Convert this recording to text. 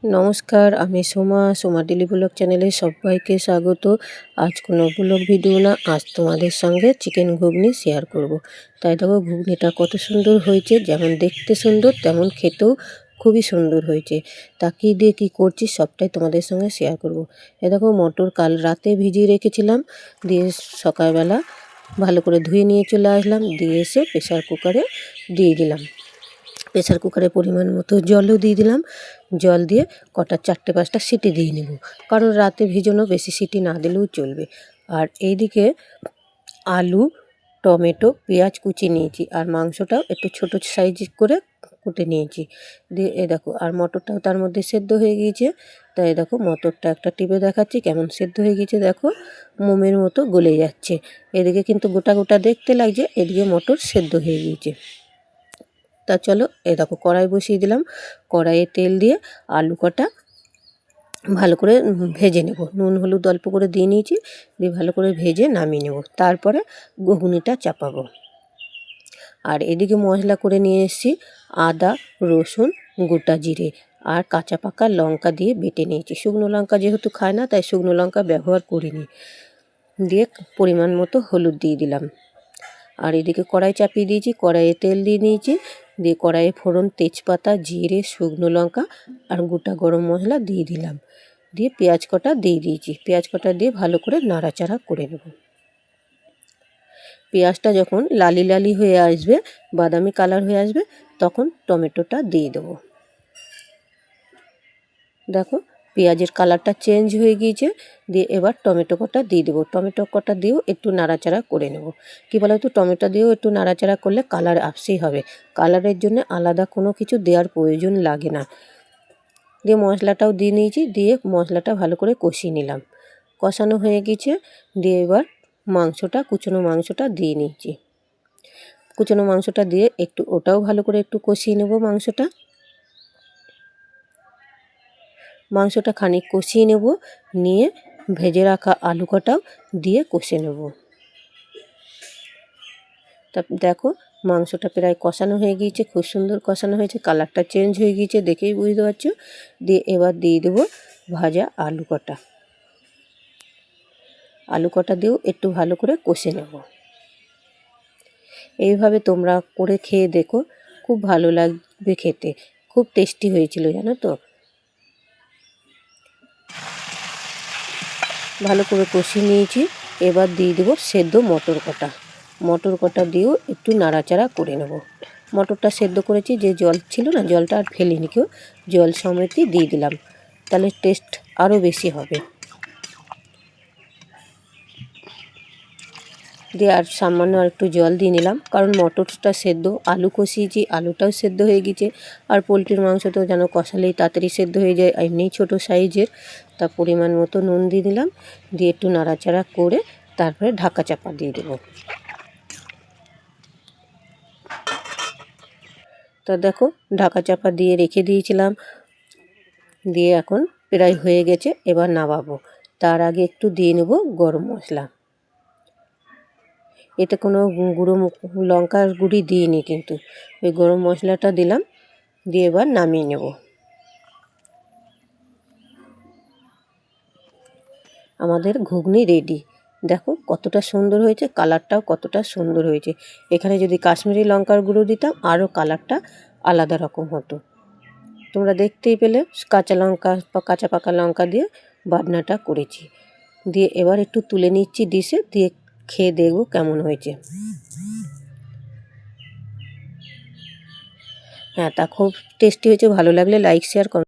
নমস্কার, আমি Soma daily blog চ্যানেলে সবাইকে স্বাগত। আজ কোনো ব্লগ ভিডিও না, আজ তোমাদের সঙ্গে চিকেন ঘুগনি শেয়ার করব। তাই দেখো ঘুগনিটা কত সুন্দর হয়েছে, যেমন দেখতে সুন্দর তেমন খেতেও খুবই সুন্দর হয়েছে। তা কী দিয়ে কী করছি সবটাই তোমাদের সঙ্গে শেয়ার করব। এ দেখো মটর কাল রাতে ভিজিয়ে রেখেছিলাম, দিয়ে সকালবেলা ভালো করে ধুয়ে নিয়ে চলে আসলাম, দিয়ে এসে প্রেসার কুকারে দিয়ে দিলাম। প্রেসার কুকারে পরিমাণ মতো জলও দিয়ে দিলাম, জল দিয়ে কটা 4-5টা সিটি দিয়ে নেব, কারণ রাতে ভিজানো, বেশি সিটি না দিলেও চলবে। আর এইদিকে আলু, টমেটো, পেঁয়াজ কুচি নিয়েছি, আর মাংসটাও একটু ছোট সাইজ করে কুটে নিয়েছি। দিয়ে এ দেখো, আর মটরটাও তার মধ্যে সেদ্ধ হয়ে গিয়েছে। তাই দেখো মটরটা একটা টিপে দেখাচ্ছি কেমন সেদ্ধ হয়ে গিয়েছে, দেখো মোমের মতো গলে যাচ্ছে। এদিকে কিন্তু গোটা গোটা দেখতে লাগছে, এদিকে মটর সেদ্ধ হয়ে গিয়েছে। তা চলো, এই দেখো কড়াই বসিয়ে দিলাম, কড়াইয়ে তেল দিয়ে আলু কটা ভালো করে ভেজে নেব। নুন হলুদ অল্প করে দিয়ে নিয়েছি, দিয়ে ভালো করে ভেজে নামিয়ে নেব। তারপরে ঘুগনিটা চাপাবো। আর এদিকে মশলা করে নিয়ে এসেছি আদা, রসুন, গোটা জিরে আর কাঁচা পাকা লঙ্কা দিয়ে বেটে নিয়েছি। শুকনো লঙ্কা যেহেতু খায় না, তাই শুকনো লঙ্কা ব্যবহার করিনি। দিয়ে পরিমাণ মতো হলুদ দিয়ে দিলাম। আর এদিকে কড়াই চাপিয়ে দিয়েছি, কড়াইয়ে তেল দিয়ে নিয়েছি, দিয়ে কড়াইয়ে ফোড়ন, তেজপাতা, জিরে, শুকনো লঙ্কা আর গোটা গরম মশলা দিয়ে দিলাম। দিয়ে পেঁয়াজ কটা দিয়ে দিয়েছি, পেঁয়াজ কটা দিয়ে ভালো করে নাড়াচাড়া করে নেব। পেঁয়াজটা যখন লালি লালি হয়ে আসবে, বাদামি কালার হয়ে আসবে, তখন টমেটোটা দিয়ে দেবো। দেখো পেঁয়াজের কালারটা চেঞ্জ হয়ে গিয়েছে, দিয়ে এবার টমেটো কটা দিয়ে দেবো। টমেটো কটা দিয়েও একটু নাড়াচাড়া করে নেব। কী বলো তো, টমেটো দিয়েও একটু নাড়াচাড়া করলে কালার আপসেই হবে, কালারের জন্য আলাদা কোনো কিছু দেওয়ার প্রয়োজন লাগে না। দিয়ে মশলাটাও দিয়ে নিয়েছি, দিয়ে মশলাটা ভালো করে কষিয়ে নিলাম। কষানো হয়ে গেছে, দিয়ে এবার কুচনো মাংসটা দিয়ে নিয়েছি। কুচনো মাংসটা দিয়ে একটু ওটাও ভালো করে একটু কষিয়ে নেব। মাংসটা খানিক কষিয়ে নেব, নিয়ে ভেজে রাখা আলু কটাও দিয়ে কষে নেব। তা দেখো মাংসটা প্রায় কষানো হয়ে গিয়েছে, খুব সুন্দর কষানো হয়েছে, কালারটা চেঞ্জ হয়ে গিয়েছে, দেখেই বুঝতে পারছো। দিয়ে এবার দিয়ে দেবো ভাজা আলু কটা দিয়েও একটু ভালো করে কষে নেব। এইভাবে তোমরা করে খেয়ে দেখো, খুব ভালো লাগবে খেতে, খুব টেস্টি হয়েছিল জানো তো। ভালো করে কষিয়ে নিয়েছি, এবার দিয়ে দেবো সেদ্ধ মটর কটা দিয়েও একটু নাড়াচাড়া করে নেব। মটরটা সেদ্ধ করেছি, যে জল ছিল না, জলটা আর ফেলিনি কেউ, জল সমেতই দিয়ে দিলাম, তাহলে টেস্ট আরও বেশি হবে। দিয়ে আর সামান্য আর একটু জল দিয়ে নিলাম, কারণ মটরটা সেদ্ধ, আলু কষিয়েছি, আলুটাও সেদ্ধ হয়ে গেছে। আর পোলট্রির মাংস তো যেন কষালেই তাড়াতাড়ি সেদ্ধ হয়ে যায়, এমনিই ছোটো সাইজের। তা পরিমাণ মতো নুন দিয়ে দিলাম, দিয়ে একটু নাড়াচাড়া করে তারপরে ঢাকা চাপা দিয়ে দেবো। তা দেখো ঢাকা চাপা দিয়ে রেখে দিয়েছিলাম, দিয়ে এখন প্রায় হয়ে গেছে, এবার নামাবো। তার আগে একটু দিয়ে নেব গরম মশলা। এতে কোনো গুঁড়ো লঙ্কার গুঁড়ি দিইনি, কিন্তু ওই গরম মশলাটা দিলাম, দিয়ে এবার নামিয়ে নেব। আমাদের ঘুগনি রেডি। দেখো কতটা সুন্দর হয়েছে, কালারটাও কতটা সুন্দর হয়েছে। এখানে যদি কাশ্মীরি লঙ্কার গুঁড়ো দিতাম আরও কালারটা আলাদা রকম হতো। তোমরা দেখতেই পেলে কাঁচা লঙ্কা বা কাঁচা পাকা লঙ্কা দিয়ে বাটনাটা করেছি। দিয়ে এবার একটু তুলে নিচ্ছি ডিশে, দিয়ে খেয়ে দেখবো কেমন হয়েছে। হ্যাঁ, তা খুব টেস্টি হয়েছে। ভালো লাগলে লাইক, শেয়ার, কমেন্ট।